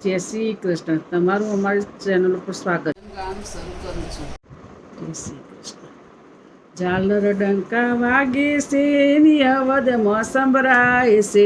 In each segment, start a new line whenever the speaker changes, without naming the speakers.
જય શ્રી કૃષ્ણ. તમારું અમારી ચેનલ ઉપર સ્વાગત. ગામ શરૂ કરું છું. જય શ્રી કૃષ્ણ. ઝાલર ડંકા વાગે છે ની અવધમાં સંભળાય છે.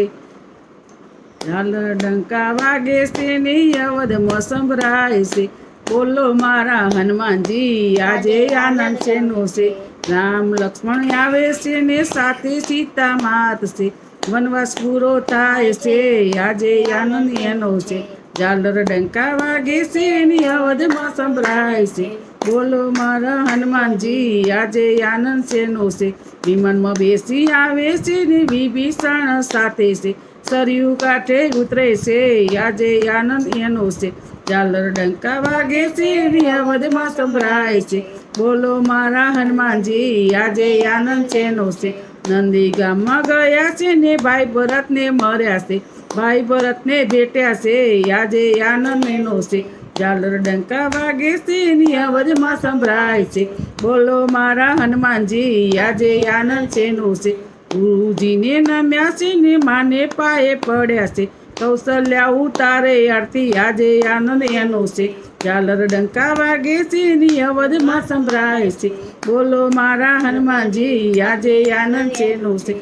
ઝાલર ડંકા વાગે છે ની અવધમાં સંભળાય છે. બોલો મારા હનુમાનજી આજે આનંદ છે નો છે. રામ લક્ષ્મણ આવે છે ને સાથે સીતા માત છે. વનવાસ પૂરો થાય છે આજે આનંદ એનો છે. ઝાલર ડંકા વાગે છે ની અવધમાં સંભળાય છે. બોલો મારા હનુમાનજી આજે આનંદ છે નો છે. વિમાનમાં બેસી આવે છે ને વિભીષણ સાથે છે. સરયુ કાંઠે ઉતરે છે આજે આનંદ એનો છે. ઝાલર ડંકા વાગે છે ની અવધમાં સંભળાય છે. બોલો મારા હનુમાનજી આજે આનંદ છે નો છે. નંદી ગામમાં ગયા છે ને ભાઈ ભરતને મર્યા છે. ભાઈ ભરતને ભેટ્યા છે આજે આનંદ એનો છે. ઝાલર ડંકા વાગે છે ની અવધમાં સંભળાય છે. બોલો મારા હનુમાનજી આજે આનંદ છે નો છે. ગુરુજીને નમ્યા છે ને માને પાયે પડ્યા છે. કૌશલ્યા ઉતારે આરતી આજે આનંદ એનો છે. ઝાલર ડંકા વાગે છે ની અવધમાં સંભળાય છે. બોલો મારા હનુમાનજી આજે આનંદ છે નો છે.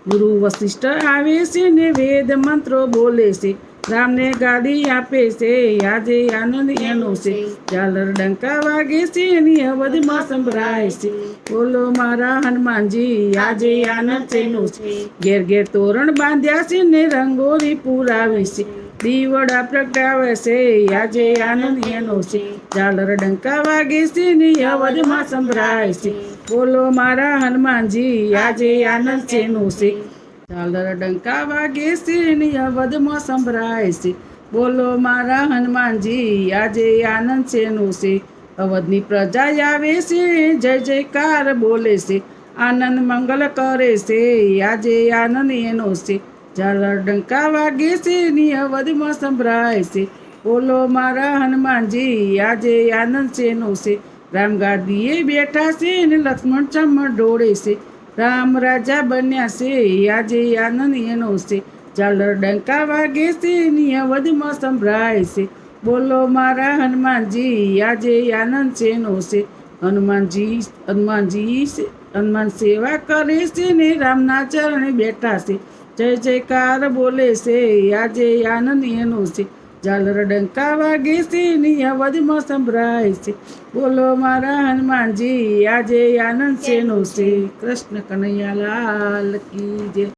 ગુરુ વશિષ્ઠ આવે છે ને વેદ મંત્રો બોલે છે. રામને ગાદી આપે છે આજે આનંદ એનો છે. ઝાલર ડંકા વાગે છે ની અવધમાં સંભળાય છે. બોલો મારા હનુમાનજી આજે આનંદ છે નો છે. ઘેર ઘેર તોરણ બાંધ્યા છે ને રંગોળી પુરાવી છે. દીવડા પ્રગટાવે છે આજે આનંદ એનો છે. ઝાલર ડંકા વાગે છે ની અવધમાં સંભળાય છે. બોલો મારા હનુમાનજી આજે આનંદ છે નો છે. ઝાલર ડંકા વાગે છે ની અવધમાં સંભળાય છે. બોલો મારા હનુમાનજી આજે આનંદ છે નો છે. અવધની પ્રજા આવે છે જય જયકાર બોલે છે. આનંદ મંગલ કરે છે આજે આનંદ એનો છે. ઝાલર ડંકા વાગે છે ની અવધમાં સંભળાય છે. બોલો મારા હનુમાનજી આજે આનંદ છે નો છે. રામ ગાદીએ બેઠા છે ને લક્ષ્મણ ચમર ડોળે છે. રામ રાજા બન્યા છે આજે આનંદ એનો છે. ઝાલર ડંકા વાગે છે ની અવધમાં સંભળાય છે. બોલો મારા હનુમાનજી આજે આનંદ છે નો છે. હનુમાન સેવા કરે છે ને રામના ચરણે બેઠા છે. જય જયકાર બોલે છે આજે આનંદ એનો છે. ઝાલર ડંકા વાગે છે ની અવધમાં સંભળાય છે. બોલો મારા હનુમાનજી આજે આનંદ છે નો છે. કૃષ્ણ કનૈયા લાલ કી જય.